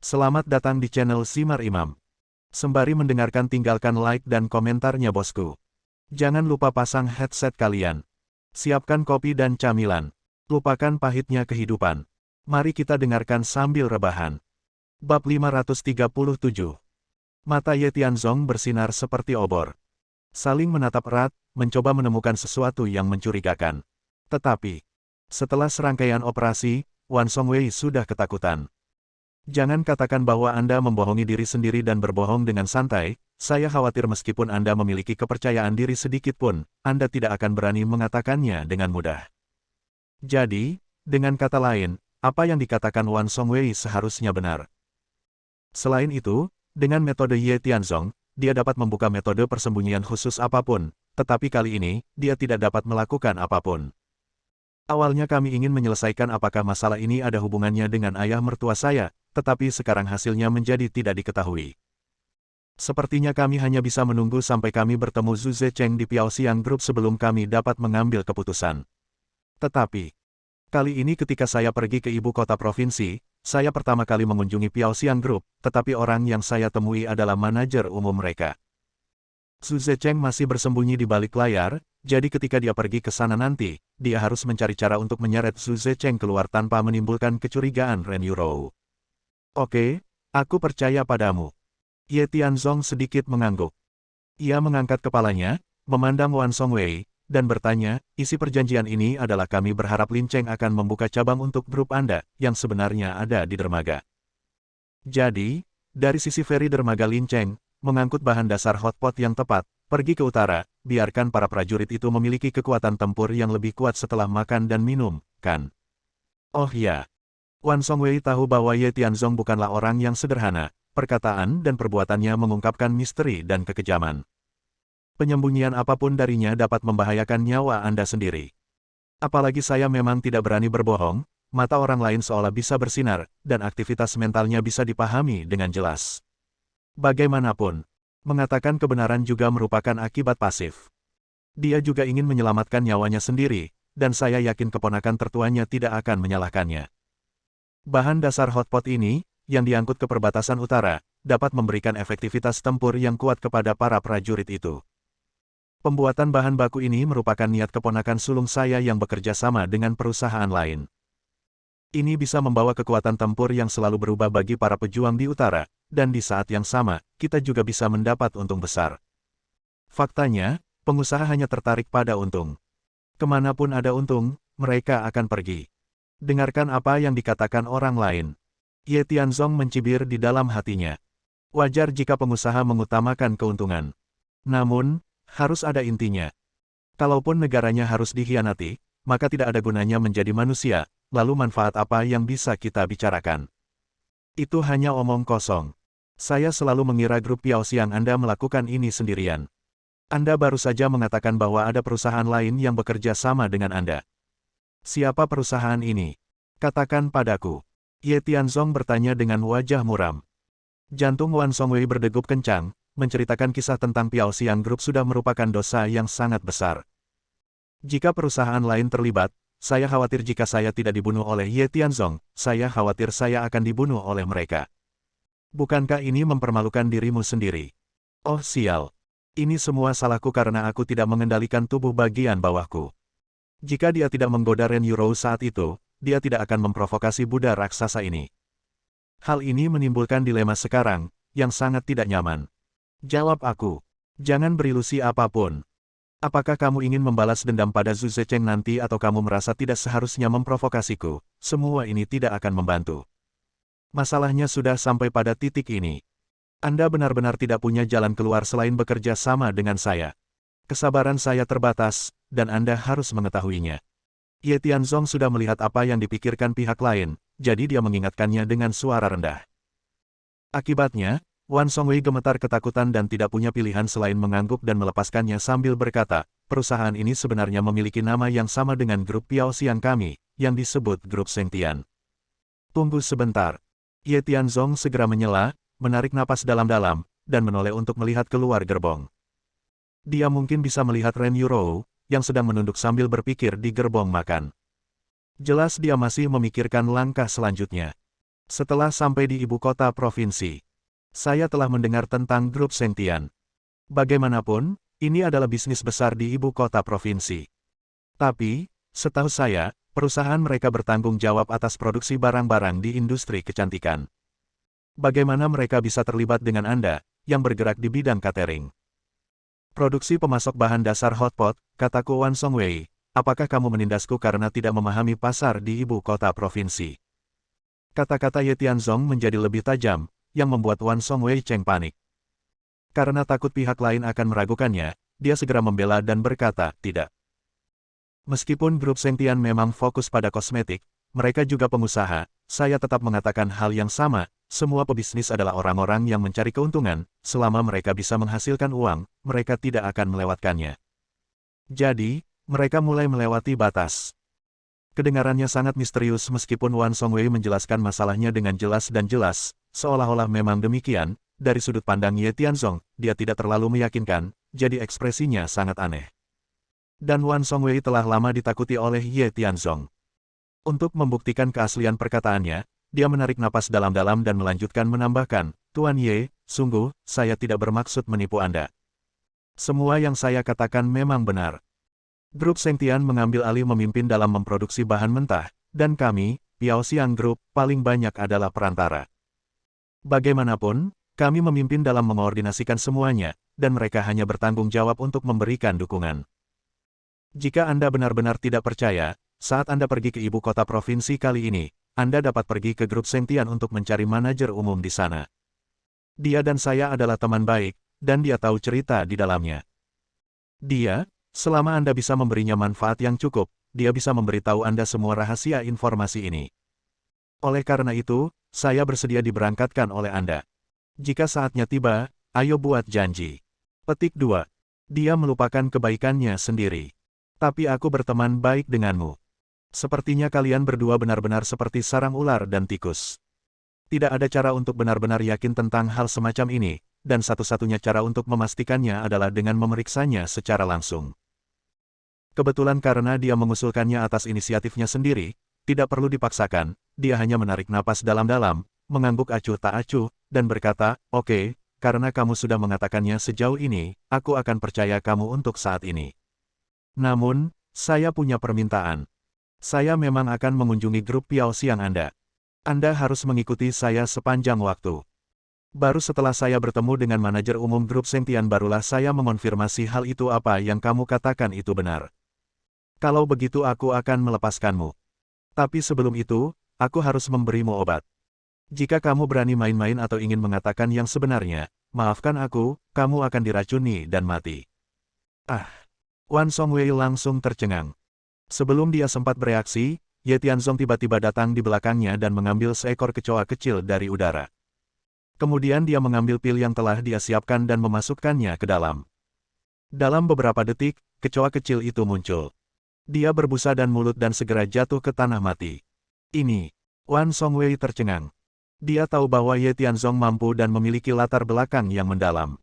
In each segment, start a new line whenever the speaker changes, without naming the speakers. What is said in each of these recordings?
Selamat datang di channel Simar Imam. Sembari mendengarkan tinggalkan like dan komentarnya bosku. Jangan lupa pasang headset kalian. Siapkan kopi dan camilan. Lupakan pahitnya kehidupan. Mari kita dengarkan sambil rebahan. Bab 537. Mata Ye Tianzong bersinar seperti obor. Saling menatap erat, mencoba menemukan sesuatu yang mencurigakan. Tetapi, setelah serangkaian operasi, Wan Songwei sudah ketakutan. Jangan katakan bahwa Anda membohongi diri sendiri dan berbohong dengan santai, saya khawatir meskipun Anda memiliki kepercayaan diri sedikit pun, Anda tidak akan berani mengatakannya dengan mudah. Jadi, dengan kata lain, apa yang dikatakan Wan Songwei seharusnya benar. Selain itu, dengan metode Ye Tianzong, dia dapat membuka metode persembunyian khusus apapun, tetapi kali ini, dia tidak dapat melakukan apapun. Awalnya kami ingin menyelesaikan apakah masalah ini ada hubungannya dengan ayah mertua saya, tetapi sekarang hasilnya menjadi tidak diketahui. Sepertinya kami hanya bisa menunggu sampai kami bertemu Zhu Zecheng di Piaoxiang Group sebelum kami dapat mengambil keputusan. Tetapi, kali ini ketika saya pergi ke ibu kota provinsi, saya pertama kali mengunjungi Piaoxiang Group, tetapi orang yang saya temui adalah manajer umum mereka. Zhu Zecheng masih bersembunyi di balik layar, jadi ketika dia pergi ke sana nanti, dia harus mencari cara untuk menyeret Zhu Zecheng keluar tanpa menimbulkan kecurigaan Ren Yurou. Oke, aku percaya padamu. Ye Tianzong sedikit mengangguk. Ia mengangkat kepalanya, memandang Wan Songwei, dan bertanya, isi perjanjian ini adalah kami berharap Lin Cheng akan membuka cabang untuk grup Anda, yang sebenarnya ada di dermaga. Jadi, dari sisi feri dermaga Lin Cheng, mengangkut bahan dasar hotpot yang tepat, pergi ke utara, biarkan para prajurit itu memiliki kekuatan tempur yang lebih kuat setelah makan dan minum, kan? Oh ya. Wan Songwei tahu bahwa Ye Tianzong bukanlah orang yang sederhana, perkataan dan perbuatannya mengungkapkan misteri dan kekejaman. Penyembunyian apapun darinya dapat membahayakan nyawa Anda sendiri. Apalagi saya memang tidak berani berbohong, mata orang lain seolah bisa bersinar, dan aktivitas mentalnya bisa dipahami dengan jelas. Bagaimanapun, mengatakan kebenaran juga merupakan akibat pasif. Dia juga ingin menyelamatkan nyawanya sendiri, dan saya yakin keponakan tertuanya tidak akan menyalahkannya. Bahan dasar hotpot ini, yang diangkut ke perbatasan utara, dapat memberikan efektivitas tempur yang kuat kepada para prajurit itu. Pembuatan bahan baku ini merupakan niat keponakan sulung saya yang bekerja sama dengan perusahaan lain. Ini bisa membawa kekuatan tempur yang selalu berubah bagi para pejuang di utara, dan di saat yang sama, kita juga bisa mendapat untung besar. Faktanya, pengusaha hanya tertarik pada untung. Kemanapun ada untung, mereka akan pergi. Dengarkan apa yang dikatakan orang lain. Ye Tianzong mencibir di dalam hatinya. Wajar jika pengusaha mengutamakan keuntungan. Namun, harus ada intinya. Kalaupun negaranya harus dikhianati, maka tidak ada gunanya menjadi manusia, lalu manfaat apa yang bisa kita bicarakan? Itu hanya omong kosong. Saya selalu mengira grup Piaoxiang Anda melakukan ini sendirian. Anda baru saja mengatakan bahwa ada perusahaan lain yang bekerja sama dengan Anda. Siapa perusahaan ini? Katakan padaku. Ye Tianzong bertanya dengan wajah muram. Jantung Wan Songwei berdegup kencang, menceritakan kisah tentang Piaoxiang Group sudah merupakan dosa yang sangat besar. Jika perusahaan lain terlibat, saya khawatir jika saya tidak dibunuh oleh Ye Tianzong, saya khawatir saya akan dibunuh oleh mereka. Bukankah ini mempermalukan dirimu sendiri? Oh sial. Ini semua salahku karena aku tidak mengendalikan tubuh bagian bawahku. Jika dia tidak menggoda Ren Yurou saat itu, dia tidak akan memprovokasi Buddha raksasa ini. Hal ini menimbulkan dilema sekarang, yang sangat tidak nyaman. Jawab aku. Jangan berilusi apapun. Apakah kamu ingin membalas dendam pada Zhu Zecheng nanti atau kamu merasa tidak seharusnya memprovokasiku? Semua ini tidak akan membantu. Masalahnya sudah sampai pada titik ini. Anda benar-benar tidak punya jalan keluar selain bekerja sama dengan saya. Kesabaran saya terbatas, dan Anda harus mengetahuinya. Ye Tianzong sudah melihat apa yang dipikirkan pihak lain, jadi dia mengingatkannya dengan suara rendah. Akibatnya, Wan Songwei gemetar ketakutan dan tidak punya pilihan selain mengangguk dan melepaskannya sambil berkata, perusahaan ini sebenarnya memiliki nama yang sama dengan grup Piaoxiang kami, yang disebut grup Sengtian. Tunggu sebentar. Ye Tianzong segera menyela, menarik napas dalam-dalam, dan menoleh untuk melihat keluar gerbong. Dia mungkin bisa melihat Ren Yurou, yang sedang menunduk sambil berpikir di gerbong makan. Jelas dia masih memikirkan langkah selanjutnya. Setelah sampai di ibu kota provinsi, saya telah mendengar tentang grup Sentian. Bagaimanapun, ini adalah bisnis besar di ibu kota provinsi. Tapi, setahu saya, perusahaan mereka bertanggung jawab atas produksi barang-barang di industri kecantikan. Bagaimana mereka bisa terlibat dengan Anda, yang bergerak di bidang catering? Produksi pemasok bahan dasar hotpot, kataku Wan Songwei. Apakah kamu menindasku karena tidak memahami pasar di ibu kota provinsi? Kata-kata Ye Tianzong menjadi lebih tajam, yang membuat Wan Songwei Cheng panik. Karena takut pihak lain akan meragukannya, dia segera membela dan berkata, tidak. Meskipun grup Sentian memang fokus pada kosmetik, mereka juga pengusaha, saya tetap mengatakan hal yang sama, semua pebisnis adalah orang-orang yang mencari keuntungan, selama mereka bisa menghasilkan uang, mereka tidak akan melewatkannya. Jadi, mereka mulai melewati batas. Kedengarannya sangat misterius meskipun Wan Songwei menjelaskan masalahnya dengan jelas dan jelas, seolah-olah memang demikian, dari sudut pandang Ye Tianzong, dia tidak terlalu meyakinkan, jadi ekspresinya sangat aneh. Dan Wan Songwei telah lama ditakuti oleh Ye Tianzong. Untuk membuktikan keaslian perkataannya, dia menarik napas dalam-dalam dan melanjutkan menambahkan, Tuan Ye, sungguh, saya tidak bermaksud menipu Anda. Semua yang saya katakan memang benar. Grup Sentian mengambil alih memimpin dalam memproduksi bahan mentah, dan kami, Piaoxiang Group, paling banyak adalah perantara. Bagaimanapun, kami memimpin dalam mengordinasikan semuanya, dan mereka hanya bertanggung jawab untuk memberikan dukungan. Jika Anda benar-benar tidak percaya, saat Anda pergi ke ibu kota provinsi kali ini, Anda dapat pergi ke grup Sentian untuk mencari manajer umum di sana. Dia dan saya adalah teman baik, dan dia tahu cerita di dalamnya. Dia, selama Anda bisa memberinya manfaat yang cukup, dia bisa memberitahu Anda semua rahasia informasi ini. Oleh karena itu, saya bersedia diberangkatkan oleh Anda. Jika saatnya tiba, ayo buat janji. Petik 2. Dia melupakan kebaikannya sendiri. Tapi aku berteman baik denganmu. Sepertinya kalian berdua benar-benar seperti sarang ular dan tikus. Tidak ada cara untuk benar-benar yakin tentang hal semacam ini, dan satu-satunya cara untuk memastikannya adalah dengan memeriksanya secara langsung. Kebetulan karena dia mengusulkannya atas inisiatifnya sendiri, tidak perlu dipaksakan, dia hanya menarik napas dalam-dalam, mengangguk acuh tak acuh, dan berkata, oke, karena kamu sudah mengatakannya sejauh ini, aku akan percaya kamu untuk saat ini. Namun, saya punya permintaan. Saya memang akan mengunjungi grup Piaoxiang Anda. Anda harus mengikuti saya sepanjang waktu. Baru setelah saya bertemu dengan manajer umum grup Sentian barulah saya mengonfirmasi hal itu apa yang kamu katakan itu benar. Kalau begitu aku akan melepaskanmu. Tapi sebelum itu, aku harus memberimu obat. Jika kamu berani main-main atau ingin mengatakan yang sebenarnya, maafkan aku, kamu akan diracuni dan mati. Ah! Wan Songwei langsung tercengang. Sebelum dia sempat bereaksi, Ye Tianzong tiba-tiba datang di belakangnya dan mengambil seekor kecoa kecil dari udara. Kemudian dia mengambil pil yang telah dia siapkan dan memasukkannya ke dalam. Dalam beberapa detik, kecoa kecil itu muncul. Dia berbusa dan mulut dan segera jatuh ke tanah mati. Ini, Wan Songwei tercengang. Dia tahu bahwa Ye Tianzong mampu dan memiliki latar belakang yang mendalam.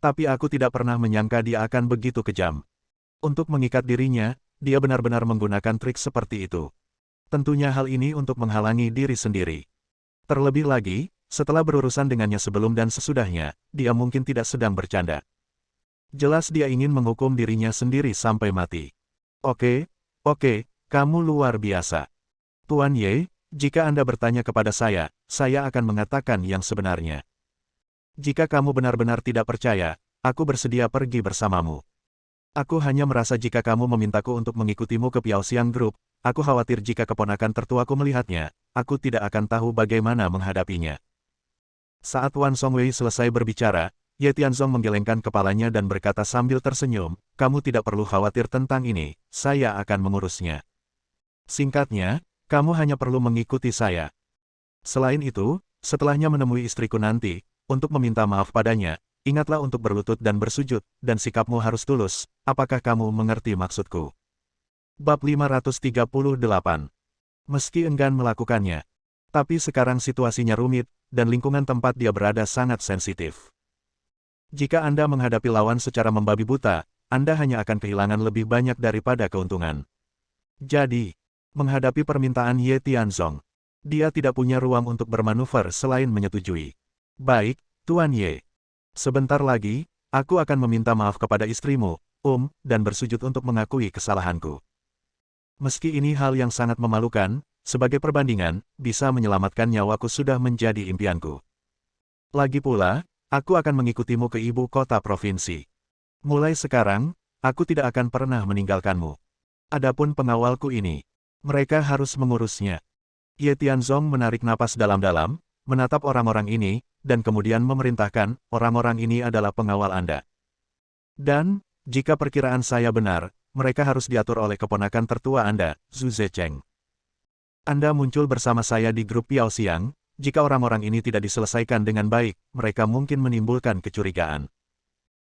Tapi aku tidak pernah menyangka dia akan begitu kejam. Untuk mengikat dirinya, dia benar-benar menggunakan trik seperti itu. Tentunya hal ini untuk menghalangi diri sendiri. Terlebih lagi, setelah berurusan dengannya sebelum dan sesudahnya, dia mungkin tidak sedang bercanda. Jelas dia ingin menghukum dirinya sendiri sampai mati. Oke, kamu luar biasa. Tuan Ye, jika Anda bertanya kepada saya akan mengatakan yang sebenarnya. Jika kamu benar-benar tidak percaya, aku bersedia pergi bersamamu. Aku hanya merasa jika kamu memintaku untuk mengikutimu ke Piaoxiang Group, aku khawatir jika keponakan tertuaku melihatnya, aku tidak akan tahu bagaimana menghadapinya. Saat Wan Songwei selesai berbicara, Ye Tianzong menggelengkan kepalanya dan berkata sambil tersenyum, kamu tidak perlu khawatir tentang ini, saya akan mengurusnya. Singkatnya, kamu hanya perlu mengikuti saya. Selain itu, setelahnya menemui istriku nanti, untuk meminta maaf padanya, ingatlah untuk berlutut dan bersujud, dan sikapmu harus tulus, apakah kamu mengerti maksudku? Bab 538. Meski enggan melakukannya, tapi sekarang situasinya rumit, dan lingkungan tempat dia berada sangat sensitif. Jika Anda menghadapi lawan secara membabi buta, Anda hanya akan kehilangan lebih banyak daripada keuntungan. Jadi, menghadapi permintaan Ye Tianzong, Dia tidak punya ruang untuk bermanuver selain menyetujui. Baik, Tuan Ye. Sebentar lagi, aku akan meminta maaf kepada istrimu, dan bersujud untuk mengakui kesalahanku. Meski ini hal yang sangat memalukan, sebagai perbandingan, bisa menyelamatkan nyawaku sudah menjadi impianku. Lagi pula, aku akan mengikutimu ke ibu kota provinsi. Mulai sekarang, aku tidak akan pernah meninggalkanmu. Adapun pengawalku ini, mereka harus mengurusnya. Ye Tianzong menarik napas dalam-dalam, menatap orang-orang ini, dan kemudian memerintahkan, orang-orang ini adalah pengawal Anda. Dan, jika perkiraan saya benar, mereka harus diatur oleh keponakan tertua Anda, Zhu Zecheng. Anda muncul bersama saya di grup Piao Xiang, jika orang-orang ini tidak diselesaikan dengan baik, mereka mungkin menimbulkan kecurigaan.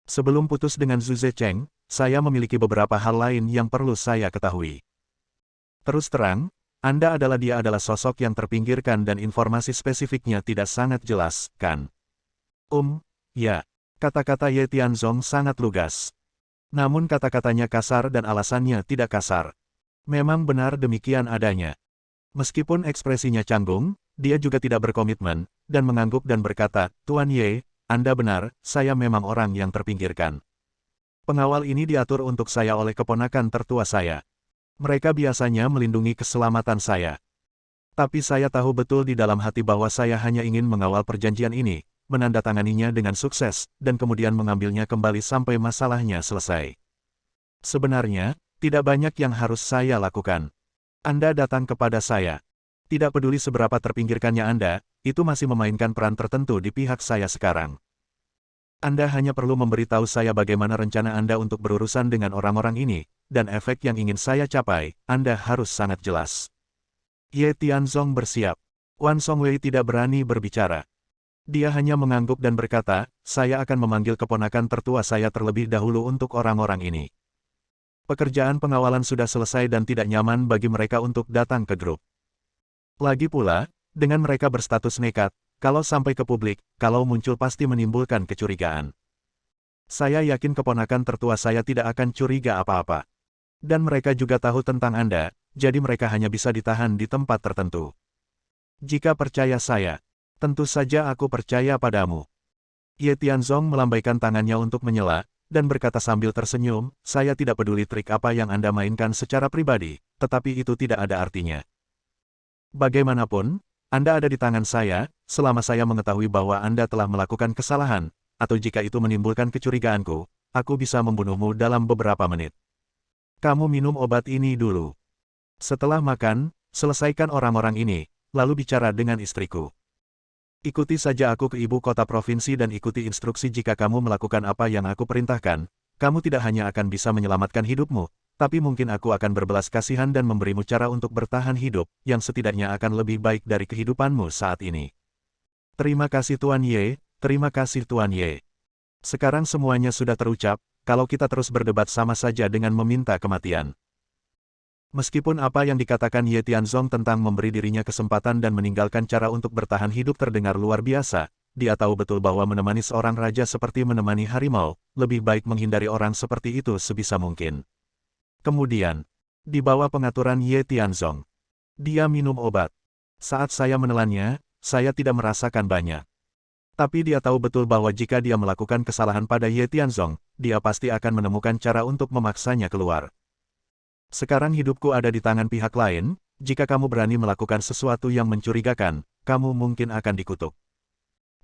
Sebelum putus dengan Zhu Zecheng, saya memiliki beberapa hal lain yang perlu saya ketahui. Terus terang, Anda adalah sosok yang terpinggirkan dan informasi spesifiknya tidak sangat jelas, kan? Ya. Kata-kata Ye Tianzong sangat lugas. Namun kata-katanya kasar dan alasannya tidak kasar. Memang benar demikian adanya. Meskipun ekspresinya canggung, dia juga tidak berkomitmen, dan mengangguk dan berkata, Tuan Ye, Anda benar, saya memang orang yang terpinggirkan. Pengawal ini diatur untuk saya oleh keponakan tertua saya. Mereka biasanya melindungi keselamatan saya. Tapi saya tahu betul di dalam hati bahwa saya hanya ingin mengawal perjanjian ini, menandatanganinya dengan sukses, dan kemudian mengambilnya kembali sampai masalahnya selesai. Sebenarnya, tidak banyak yang harus saya lakukan. Anda datang kepada saya. Tidak peduli seberapa terpinggirkannya Anda, itu masih memainkan peran tertentu di pihak saya sekarang. Anda hanya perlu memberitahu saya bagaimana rencana Anda untuk berurusan dengan orang-orang ini, dan efek yang ingin saya capai, Anda harus sangat jelas. Ye Tianzong bersiap. Wan Songwei tidak berani berbicara. Dia hanya mengangguk dan berkata, saya akan memanggil keponakan tertua saya terlebih dahulu untuk orang-orang ini. Pekerjaan pengawalan sudah selesai dan tidak nyaman bagi mereka untuk datang ke grup. Lagi pula, dengan mereka berstatus nekat, kalau sampai ke publik, kalau muncul pasti menimbulkan kecurigaan. Saya yakin keponakan tertua saya tidak akan curiga apa-apa. Dan mereka juga tahu tentang Anda, jadi mereka hanya bisa ditahan di tempat tertentu. Jika percaya saya, tentu saja aku percaya padamu. Ye Tianzong melambaikan tangannya untuk menyela, dan berkata sambil tersenyum, saya tidak peduli trik apa yang Anda mainkan secara pribadi, tetapi itu tidak ada artinya. Bagaimanapun, Anda ada di tangan saya, selama saya mengetahui bahwa Anda telah melakukan kesalahan, atau jika itu menimbulkan kecurigaanku, aku bisa membunuhmu dalam beberapa menit. Kamu minum obat ini dulu. Setelah makan, selesaikan orang-orang ini, lalu bicara dengan istriku. Ikuti saja aku ke ibu kota provinsi dan ikuti instruksi jika kamu melakukan apa yang aku perintahkan, kamu tidak hanya akan bisa menyelamatkan hidupmu, tapi mungkin aku akan berbelas kasihan dan memberimu cara untuk bertahan hidup, yang setidaknya akan lebih baik dari kehidupanmu saat ini. Terima kasih Tuan Ye, terima kasih Tuan Ye. Sekarang semuanya sudah terucap, kalau kita terus berdebat sama saja dengan meminta kematian. Meskipun apa yang dikatakan Ye Tianzong tentang memberi dirinya kesempatan dan meninggalkan cara untuk bertahan hidup terdengar luar biasa, dia tahu betul bahwa menemani seorang raja seperti menemani harimau, lebih baik menghindari orang seperti itu sebisa mungkin. Kemudian, di bawah pengaturan Ye Tianzong, dia minum obat. Saat saya menelannya, saya tidak merasakan banyak. Tapi dia tahu betul bahwa jika dia melakukan kesalahan pada Ye Tianzong, dia pasti akan menemukan cara untuk memaksanya keluar. Sekarang hidupku ada di tangan pihak lain, jika kamu berani melakukan sesuatu yang mencurigakan, kamu mungkin akan dikutuk.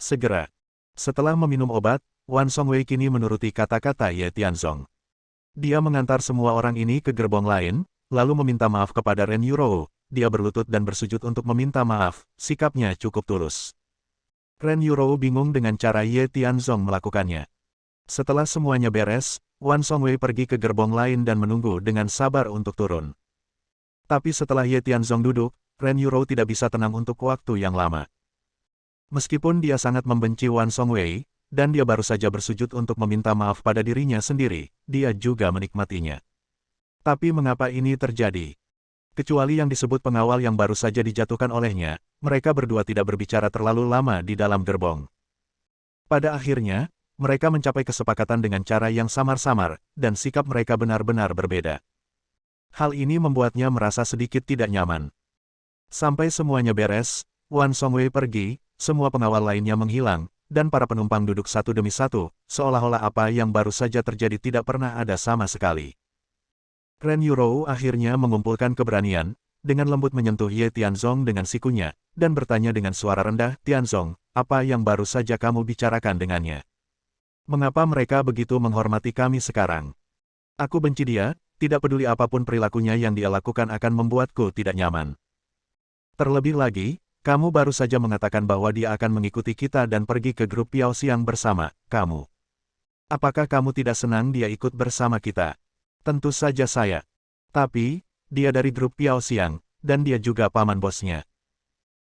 Segera. Setelah meminum obat, Wan Songwei kini menuruti kata-kata Ye Tianzong. Dia mengantar semua orang ini ke gerbong lain, lalu meminta maaf kepada Ren Yurou. Dia berlutut dan bersujud untuk meminta maaf, sikapnya cukup tulus. Ren Yurou bingung dengan cara Ye Tianzong melakukannya. Setelah semuanya beres, Wan Songwei pergi ke gerbong lain dan menunggu dengan sabar untuk turun. Tapi setelah Ye Tianzong duduk, Ren Yurou tidak bisa tenang untuk waktu yang lama. Meskipun dia sangat membenci Wan Songwei, dan dia baru saja bersujud untuk meminta maaf pada dirinya sendiri, dia juga menikmatinya. Tapi mengapa ini terjadi? Kecuali yang disebut pengawal yang baru saja dijatuhkan olehnya, mereka berdua tidak berbicara terlalu lama di dalam gerbong. Pada akhirnya, mereka mencapai kesepakatan dengan cara yang samar-samar, dan sikap mereka benar-benar berbeda. Hal ini membuatnya merasa sedikit tidak nyaman. Sampai semuanya beres, Wan Songwei pergi, semua pengawal lainnya menghilang, dan para penumpang duduk satu demi satu, seolah-olah apa yang baru saja terjadi tidak pernah ada sama sekali. Ren Yurou akhirnya mengumpulkan keberanian, dengan lembut menyentuh Ye Tianzong dengan sikunya, dan bertanya dengan suara rendah, "Tianzong, apa yang baru saja kamu bicarakan dengannya? Mengapa mereka begitu menghormati kami sekarang? Aku benci dia, tidak peduli apapun perilakunya yang dia lakukan akan membuatku tidak nyaman. Terlebih lagi, kamu baru saja mengatakan bahwa dia akan mengikuti kita dan pergi ke grup Piao Xiang bersama kamu. Apakah kamu tidak senang dia ikut bersama kita?" "Tentu saja saya. Tapi, dia dari grup Piao Xiang, dan dia juga paman bosnya.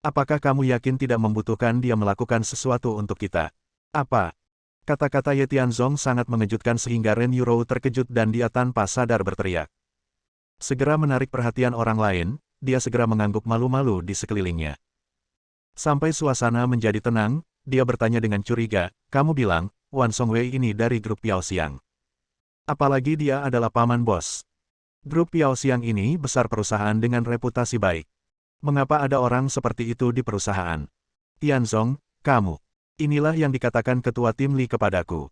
Apakah kamu yakin tidak membutuhkan dia melakukan sesuatu untuk kita?" "Apa?" Kata-kata Ye Tianzong sangat mengejutkan sehingga Ren Yurou terkejut dan dia tanpa sadar berteriak. Segera menarik perhatian orang lain, dia segera mengangguk malu-malu di sekelilingnya. Sampai suasana menjadi tenang, dia bertanya dengan curiga, "Kamu bilang, Wan Songwei ini dari grup Piao Xiang. Apalagi dia adalah paman bos. Grup Piao Xiang ini besar perusahaan dengan reputasi baik. Mengapa ada orang seperti itu di perusahaan?" "Tianzong, kamu. Inilah yang dikatakan ketua tim Li kepadaku.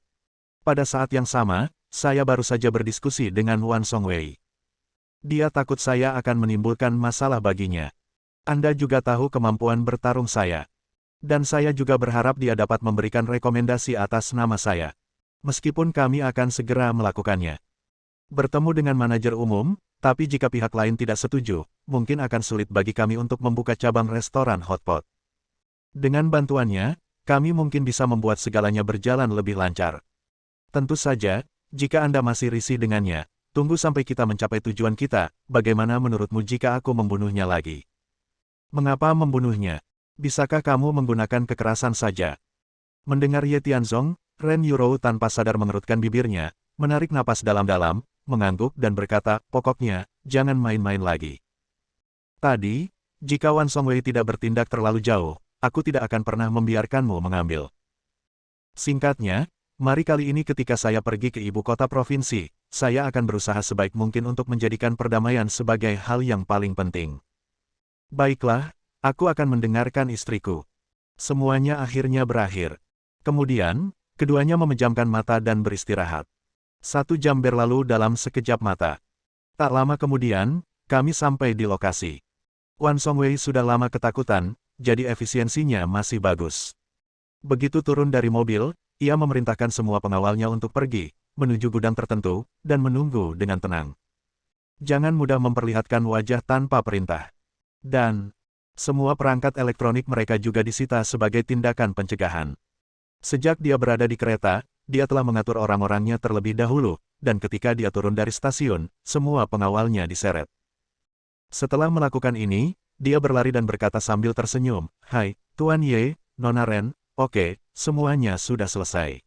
Pada saat yang sama, saya baru saja berdiskusi dengan Wan Songwei. Dia takut saya akan menimbulkan masalah baginya. Anda juga tahu kemampuan bertarung saya. Dan saya juga berharap dia dapat memberikan rekomendasi atas nama saya. Meskipun kami akan segera melakukannya. Bertemu dengan manajer umum, tapi jika pihak lain tidak setuju, mungkin akan sulit bagi kami untuk membuka cabang restoran hotpot. Dengan bantuannya, kami mungkin bisa membuat segalanya berjalan lebih lancar. Tentu saja, jika Anda masih risih dengannya, tunggu sampai kita mencapai tujuan kita, bagaimana menurutmu jika aku membunuhnya lagi?" "Mengapa membunuhnya? Bisakah kamu menggunakan kekerasan saja?" Mendengar Ye Tianzong, Ren Yurou tanpa sadar mengerutkan bibirnya, menarik napas dalam-dalam, mengangguk dan berkata, "Pokoknya, jangan main-main lagi. Tadi, jika Wan Songwei tidak bertindak terlalu jauh, aku tidak akan pernah membiarkanmu mengambil. Singkatnya, mari kali ini ketika saya pergi ke ibu kota provinsi, saya akan berusaha sebaik mungkin untuk menjadikan perdamaian sebagai hal yang paling penting. Baiklah, aku akan mendengarkan istriku." Semuanya akhirnya berakhir. Kemudian, keduanya memejamkan mata dan beristirahat. 1 jam berlalu dalam sekejap mata. Tak lama kemudian, kami sampai di lokasi. Wan Songwei sudah lama ketakutan, jadi efisiensinya masih bagus. Begitu turun dari mobil, ia memerintahkan semua pengawalnya untuk pergi, menuju gudang tertentu, dan menunggu dengan tenang. Jangan mudah memperlihatkan wajah tanpa perintah. Dan, semua perangkat elektronik mereka juga disita sebagai tindakan pencegahan. Sejak dia berada di kereta, dia telah mengatur orang-orangnya terlebih dahulu, dan ketika dia turun dari stasiun, semua pengawalnya diseret. Setelah melakukan ini, dia berlari dan berkata sambil tersenyum, "Hai, Tuan Ye, Nona Ren, oke, semuanya sudah selesai.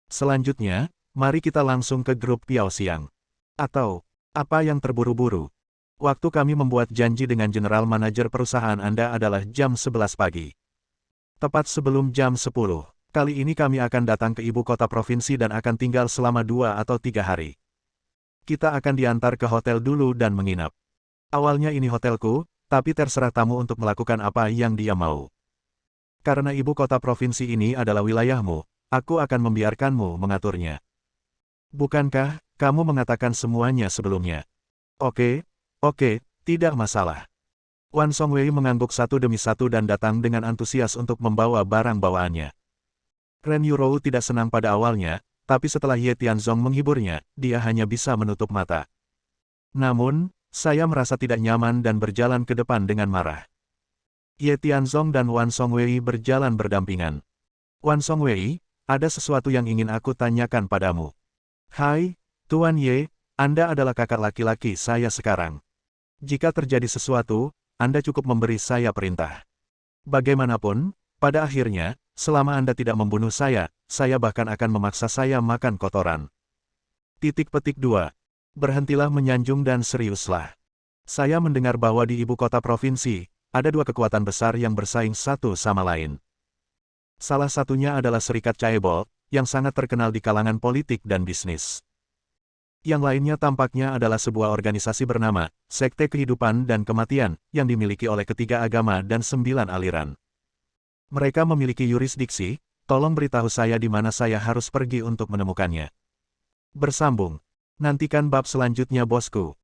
Selanjutnya, mari kita langsung ke grup Piao Xiang. Atau, apa yang terburu-buru? Waktu kami membuat janji dengan General Manajer perusahaan Anda adalah jam 11 pagi. Tepat sebelum jam 10. Kali ini kami akan datang ke ibu kota provinsi dan akan tinggal selama 2 atau 3 hari. Kita akan diantar ke hotel dulu dan menginap. Awalnya ini hotelku, tapi terserah tamu untuk melakukan apa yang dia mau. Karena ibu kota provinsi ini adalah wilayahmu, aku akan membiarkanmu mengaturnya. Bukankah kamu mengatakan semuanya sebelumnya?" Oke, tidak masalah." Wan Songwei mengangguk satu demi satu dan datang dengan antusias untuk membawa barang bawaannya. Ren Yurou tidak senang pada awalnya, tapi setelah Ye Tianzong menghiburnya, dia hanya bisa menutup mata. "Namun, saya merasa tidak nyaman dan berjalan ke depan dengan marah." Ye Tianzong dan Wan Songwei berjalan berdampingan. "Wan Songwei, ada sesuatu yang ingin aku tanyakan padamu." "Hai, Tuan Ye, Anda adalah kakak laki-laki saya sekarang. Jika terjadi sesuatu, Anda cukup memberi saya perintah. Bagaimanapun, pada akhirnya, selama Anda tidak membunuh saya bahkan akan memaksa saya makan kotoran." Petik 2. Berhentilah menyanjung dan seriuslah. Saya mendengar bahwa di ibu kota provinsi, ada 2 kekuatan besar yang bersaing satu sama lain. Salah satunya adalah Serikat Chaebol, yang sangat terkenal di kalangan politik dan bisnis. Yang lainnya tampaknya adalah sebuah organisasi bernama Sekte Kehidupan dan Kematian, yang dimiliki oleh ketiga agama dan 9 aliran. Mereka memiliki yurisdiksi, tolong beritahu saya di mana saya harus pergi untuk menemukannya. Bersambung. Nantikan bab selanjutnya bosku.